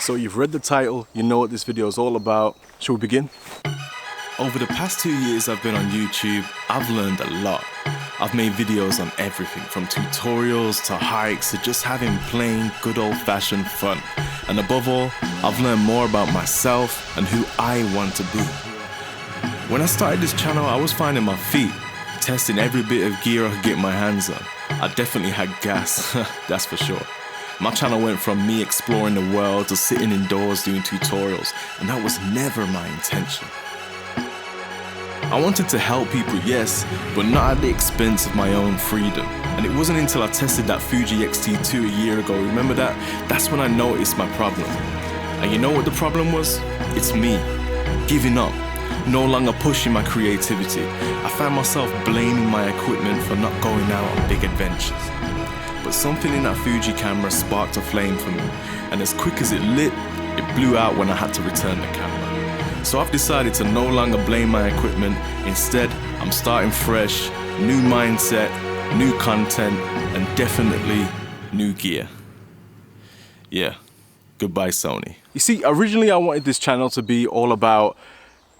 So you've read the title, you know what this video is all about. Shall we begin? Over the past 2 years I've been on YouTube, I've learned a lot. I've made videos on everything from tutorials to hikes to just having plain good old-fashioned fun. And above all, I've learned more about myself and who I want to be. When I started this channel, I was finding my feet, testing every bit of gear I could get my hands on. I definitely had gas, that's for sure. My channel went from me exploring the world to sitting indoors doing tutorials, and that was never my intention. I wanted to help people, yes, but not at the expense of my own freedom. And it wasn't until I tested that Fuji X-T2 a year ago, remember that? That's when I noticed my problem. And you know what the problem was? It's me, giving up, no longer pushing my creativity. I found myself blaming my equipment for not going out on big adventures. But something in that Fuji camera sparked a flame for me, and as quick as it lit, it blew out when I had to return the camera. So I've decided to no longer blame my equipment. Instead, I'm starting fresh, new mindset, new content, and definitely new gear. Yeah, goodbye Sony. You see, originally I wanted this channel to be all about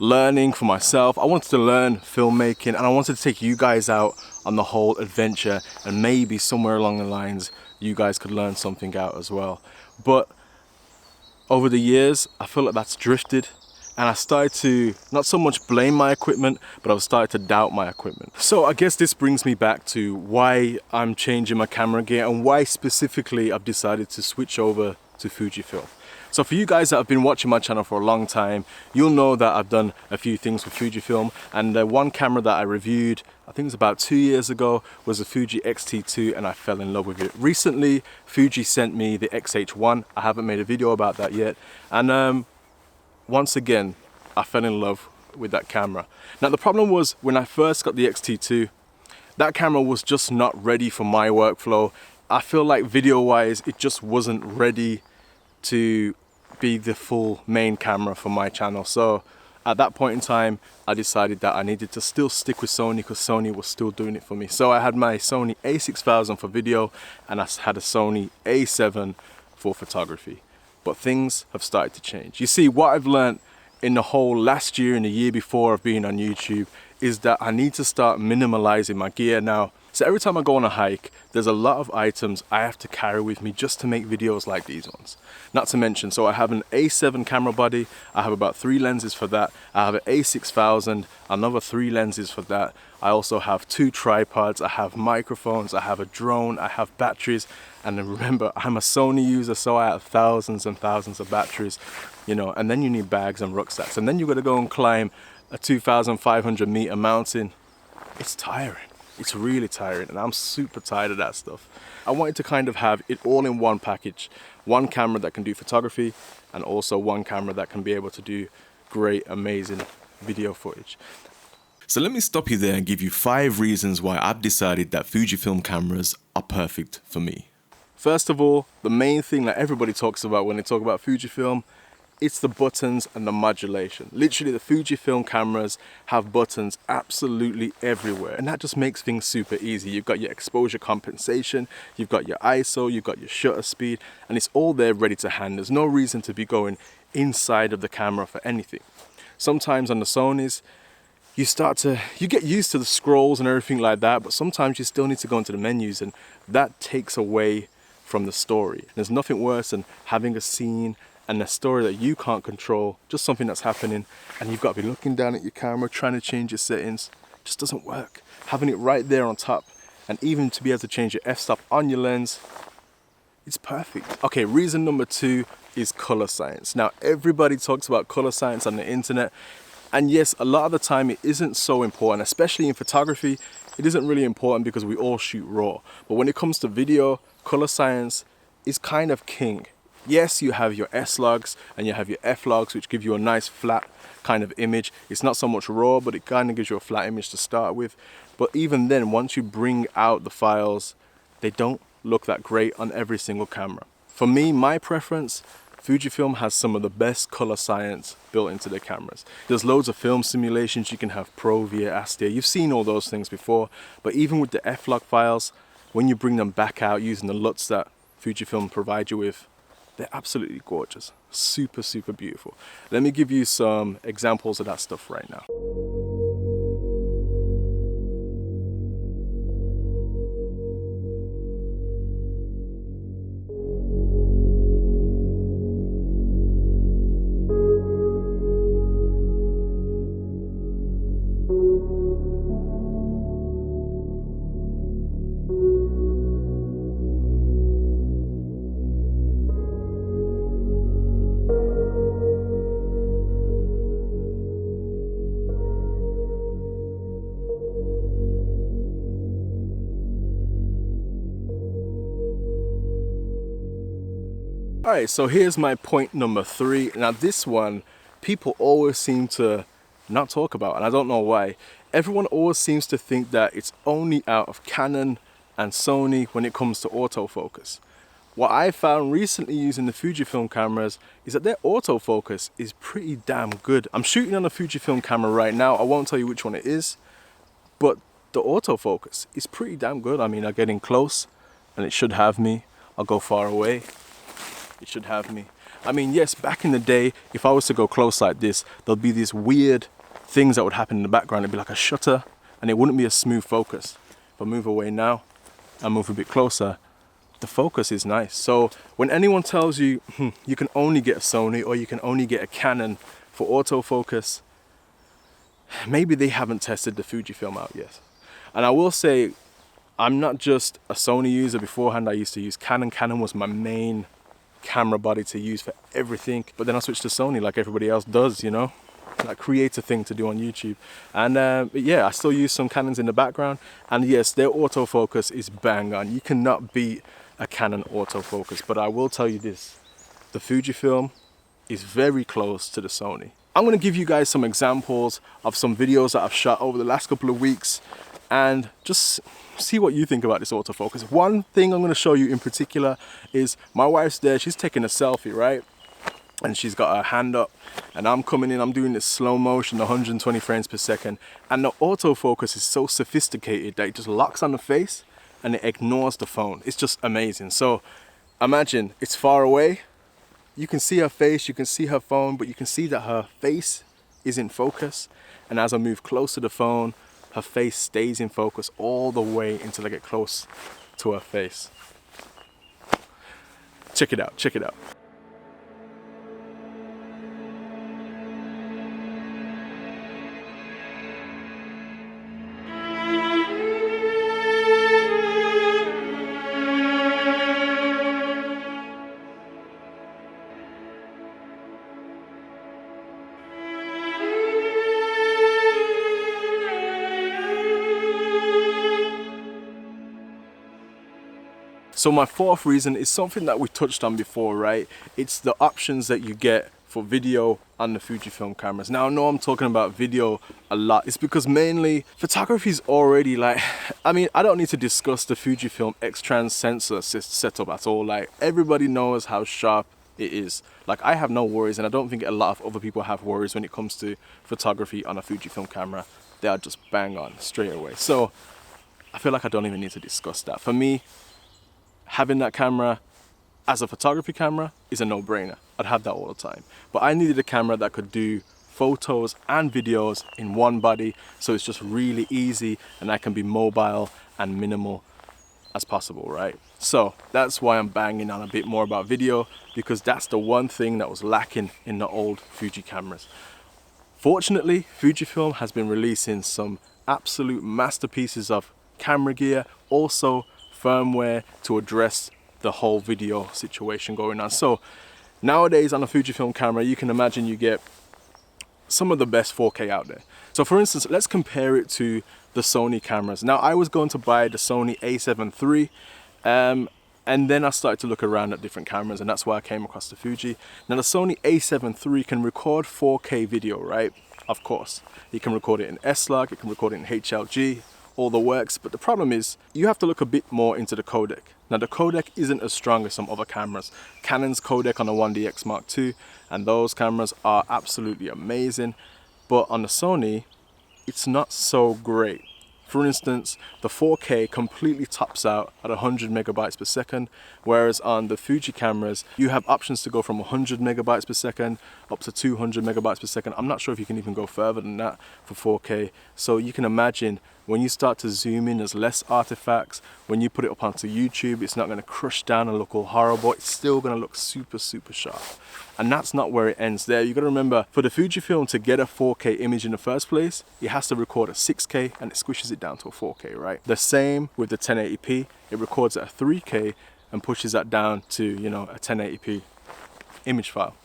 learning for myself. I wanted to learn filmmaking, and I wanted to take you guys out on the whole adventure, and maybe somewhere along the lines you guys could learn something out as well. But over the years I feel like that's drifted, and I started to not so much blame my equipment, but I've started to doubt my equipment. So I guess this brings me back to why I'm changing my camera gear and why specifically I've decided to switch over to Fujifilm. So for you guys that have been watching my channel for a long time, you'll know that I've done a few things with Fujifilm, and the one camera that I reviewed, I think it was about 2 years ago, was the Fuji X-T2, and I fell in love with it. Recently, Fuji sent me the X-H1. I haven't made a video about that yet, and once again, I fell in love with that camera. Now the problem was, when I first got the X-T2, that camera was just not ready for my workflow. I feel like video-wise, it just wasn't ready to be the full main camera for my channel. So at that point in time, I decided that I needed to still stick with Sony because Sony was still doing it for me. So I had my Sony a6000 for video, and I had a Sony a7 for photography. But things have started to change. You see, what I've learned in the whole last year and the year before of being on YouTube is that I need to start minimalizing my gear now. So every time I go on a hike, there's a lot of items I have to carry with me just to make videos like these ones. Not to mention, so I have an A7 camera body, I have about 3 lenses for that, I have an A6000, another 3 lenses for that, I also have 2 tripods, I have microphones, I have a drone, I have batteries, and then remember, I'm a Sony user, so I have thousands and thousands of batteries, you know, and then you need bags and rucksacks, and then you got to go and climb a 2,500 meter mountain. It's tiring. It's really tiring, and I'm super tired of that stuff. I wanted to kind of have it all in one package. One camera that can do photography, and also one camera that can be able to do great, amazing video footage. So let me stop you there and give you 5 reasons why I've decided that Fujifilm cameras are perfect for me. First of all, the main thing that everybody talks about when they talk about Fujifilm, it's the buttons and the modulation. Literally, the Fujifilm cameras have buttons absolutely everywhere, and that just makes things super easy. You've got your exposure compensation, you've got your ISO, you've got your shutter speed, and it's all there ready to hand. There's no reason to be going inside of the camera for anything. Sometimes on the Sonys, you get used to the scrolls and everything like that, but sometimes you still need to go into the menus, and that takes away from the story. There's nothing worse than having a scene and a story that you can't control, just something that's happening, and you've got to be looking down at your camera trying to change your settings. It just doesn't work. Having it right there on top, and even to be able to change your f-stop on your lens, it's perfect. Okay, reason number 2 is color science. Now everybody talks about color science on the internet, and yes, a lot of the time it isn't so important, especially in photography. It isn't really important because we all shoot raw, but when it comes to video, color science is kind of king. Yes, you have your S-logs and you have your F-logs, which give you a nice flat kind of image. It's not so much raw, but it kind of gives you a flat image to start with. But even then, once you bring out the files, they don't look that great on every single camera. For me, my preference, Fujifilm has some of the best color science built into their cameras. There's loads of film simulations. You can have Pro via Astia. You've seen all those things before, but even with the F-log files, when you bring them back out using the LUTs that Fujifilm provide you with, they're absolutely gorgeous. Super, super beautiful. Let me give you some examples of that stuff right now. Alright, so here's my point number 3. Now this one, people always seem to not talk about, and I don't know why. Everyone always seems to think that it's only out of Canon and Sony when it comes to autofocus. What I found recently using the Fujifilm cameras is that their autofocus is pretty damn good. I'm shooting on a Fujifilm camera right now. I won't tell you which one it is, but the autofocus is pretty damn good. I mean, I get in close and it should have me. I'll go far away. It should have me. I mean, yes, back in the day, if I was to go close like this, there'll be these weird things that would happen in the background. It'd be like a shutter and it wouldn't be a smooth focus. If I move away now, I move a bit closer, the focus is nice. So when anyone tells you you can only get a Sony or you can only get a Canon for autofocus, maybe they haven't tested the Fujifilm out yet. And I will say, I'm not just a Sony user. Beforehand, I used to use Canon. Canon was my main camera body to use for everything, but then I switched to Sony like everybody else does, you know, that creative thing to do on YouTube. And but yeah, I still use some Canons in the background, and yes, their autofocus is bang on. You cannot beat a Canon autofocus. But I will tell you this, the Fujifilm is very close to the Sony. I'm going to give you guys some examples of some videos that I've shot over the last couple of weeks and just see what you think about this autofocus. One thing I'm going to show you in particular is my wife's there, she's taking a selfie, right? And she's got her hand up and I'm coming in, I'm doing this slow motion, 120 frames per second, and the autofocus is so sophisticated that it just locks on the face and it ignores the phone. It's just amazing. So imagine it's far away, you can see her face, you can see her phone, but you can see that her face is in focus, and as I move close to the phone, her face stays in focus all the way until I get close to her face. Check it out, check it out. So my fourth reason is something that we touched on before, right? It's the options that you get for video on the Fujifilm cameras. Now I know I'm talking about video a lot. It's because mainly photography is already like, I mean, I don't need to discuss the Fujifilm X-Trans sensor setup at all. Like everybody knows how sharp it is. Like I have no worries, and I don't think a lot of other people have worries when it comes to photography on a Fujifilm camera. They are just bang on straight away. So I feel like I don't even need to discuss that. For me, having that camera as a photography camera is a no-brainer. I'd have that all the time. But I needed a camera that could do photos and videos in one body, so it's just really easy and I can be mobile and minimal as possible, right? So that's why I'm banging on a bit more about video, because that's the one thing that was lacking in the old Fuji cameras. Fortunately, Fujifilm has been releasing some absolute masterpieces of camera gear, also firmware to address the whole video situation going on. So nowadays on a Fujifilm camera, you can imagine you get some of the best 4K out there. So for instance, let's compare it to the Sony cameras. Now I was going to buy the Sony a7 III, and then I started to look around at different cameras, and that's why I came across the Fuji. Now the Sony a7 III can record 4K video, right? Of course. You can record it in S-Log, you can record it in HLG, all the works, but the problem is you have to look a bit more into the codec. Now the codec isn't as strong as some other cameras. Canon's codec on the 1DX Mark II, and those cameras are absolutely amazing, but on the Sony it's not so great. For instance, the 4K completely tops out at 100 megabytes per second, whereas on the Fuji cameras, you have options to go from 100 megabytes per second up to 200 megabytes per second. I'm not sure if you can even go further than that for 4K. So you can imagine when you start to zoom in, there's less artifacts. When you put it up onto YouTube, it's not going to crush down and look all horrible. It's still going to look super, super sharp. And that's not where it ends there. You got to remember, for the Fujifilm to get a 4K image in the first place, it has to record a 6K and it squishes it down to a 4K, right? The same with the 1080p. It records at a 3K and pushes that down to, you know, a 1080p image file.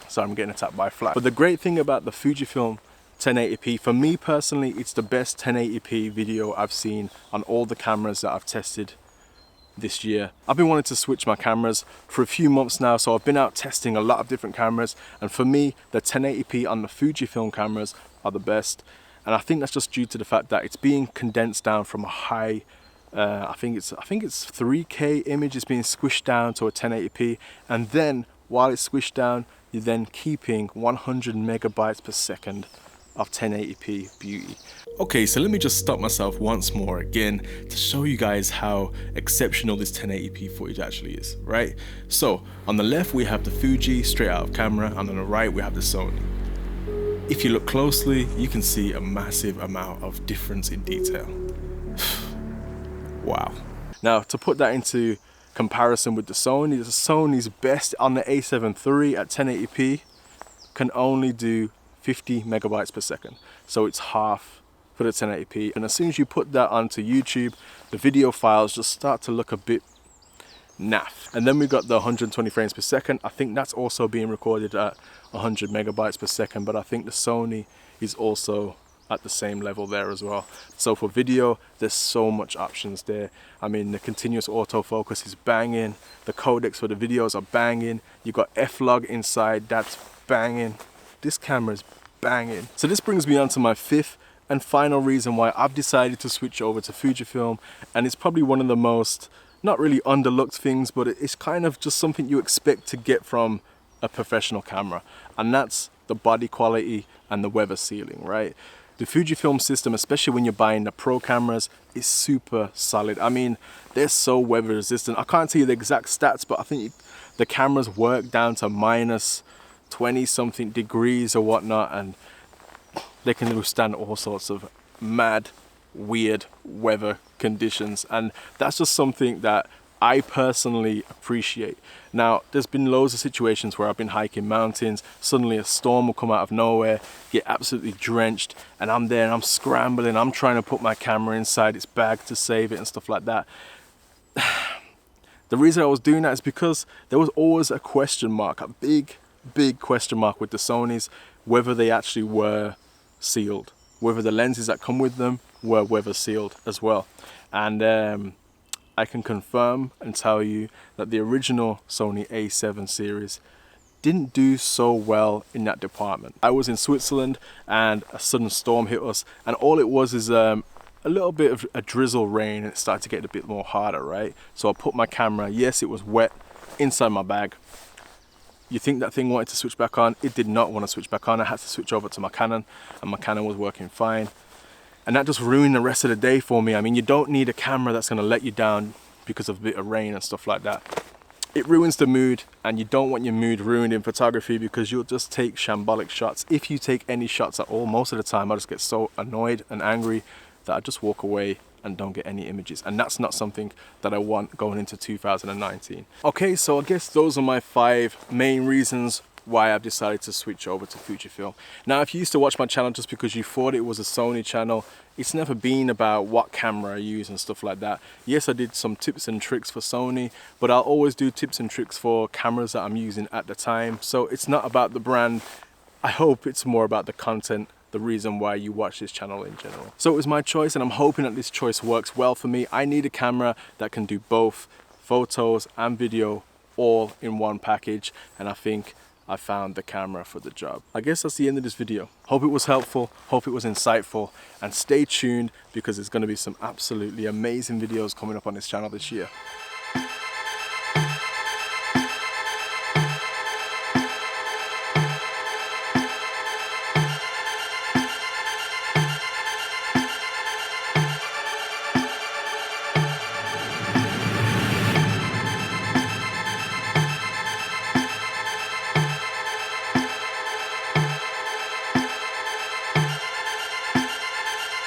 So I'm getting attacked by a fly. But the great thing about the Fujifilm 1080p, for me personally, it's the best 1080p video I've seen on all the cameras that I've tested this year. I've been wanting to switch my cameras for a few months now, so I've been out testing a lot of different cameras, and for me, the 1080p on the Fujifilm cameras are the best. And I think that's just due to the fact that it's being condensed down from a high, I think it's 3K image is being squished down to a 1080p, and then while it's squished down, you're then keeping 100 megabytes per second of 1080p beauty. Okay, so let me just stop myself once more again to show you guys how exceptional this 1080p footage actually is, right? So on the left we have the Fuji straight out of camera, and on the right we have the Sony. If you look closely, you can see a massive amount of difference in detail. Wow. Now to put that into comparison with the Sony's best on the A7 III at 1080p can only do 50 megabytes per second. So it's half for the 1080p. And as soon as you put that onto YouTube, the video files just start to look a bit naff. And then we got the 120 frames per second. I think that's also being recorded at 100 megabytes per second, but I think the Sony is also at the same level there as well. So for video, there's so much options there. I mean, the continuous autofocus is banging. The codecs for the videos are banging. You got F-Log inside, that's banging. This camera is banging. So this brings me on to my fifth and final reason why I've decided to switch over to Fujifilm, and it's probably one of the most, not really underlooked things, but it's kind of just something you expect to get from a professional camera, and that's the body quality and the weather sealing, right? The Fujifilm system, especially when you're buying the pro cameras, is super solid. I mean, they're so weather resistant. I can't tell you the exact stats, but I think the cameras work down to minus 20 something degrees or whatnot, and they can withstand all sorts of mad, weird weather conditions. And that's just something that I personally appreciate. Now, there's been loads of situations where I've been hiking mountains, suddenly a storm will come out of nowhere, get absolutely drenched, and I'm there and I'm scrambling, I'm trying to put my camera inside its bag to save it and stuff like that. The reason I was doing that is because there was always a question mark, a big question mark with the Sonys, whether they actually were sealed, whether the lenses that come with them were weather sealed as well. And I can confirm and tell you that the original Sony A7 series didn't do so well in that department. I was in Switzerland and a sudden storm hit us, and all it was is a little bit of a drizzle rain, and it started to get a bit more harder, right? So I put my camera, yes, it was wet, inside my bag. You think that thing wanted to switch back on? It did not want to switch back on. I had to switch over to my Canon, and my Canon was working fine. And that just ruined the rest of the day for me. I mean, you don't need a camera that's going to let you down because of a bit of rain and stuff like that. It ruins the mood, and you don't want your mood ruined in photography because you'll just take shambolic shots. If you take any shots at all, most of the time I just get so annoyed and angry that I just walk away and don't get any images, and that's not something that I want going into 2019. Okay, so I guess those are my 5 main reasons why I've decided to switch over to Fujifilm. Now, if you used to watch my channel just because you thought it was a Sony channel, it's never been about what camera I use and stuff like that. Yes, I did some tips and tricks for Sony, but I'll always do tips and tricks for cameras that I'm using at the time. So it's not about the brand. I hope it's more about the content, the reason why you watch this channel in general. So it was my choice, and I'm hoping that this choice works well for me. I need a camera that can do both photos and video all in one package, and I think I found the camera for the job. I guess that's the end of this video. Hope it was helpful, hope it was insightful, and stay tuned because there's going to be some absolutely amazing videos coming up on this channel this year.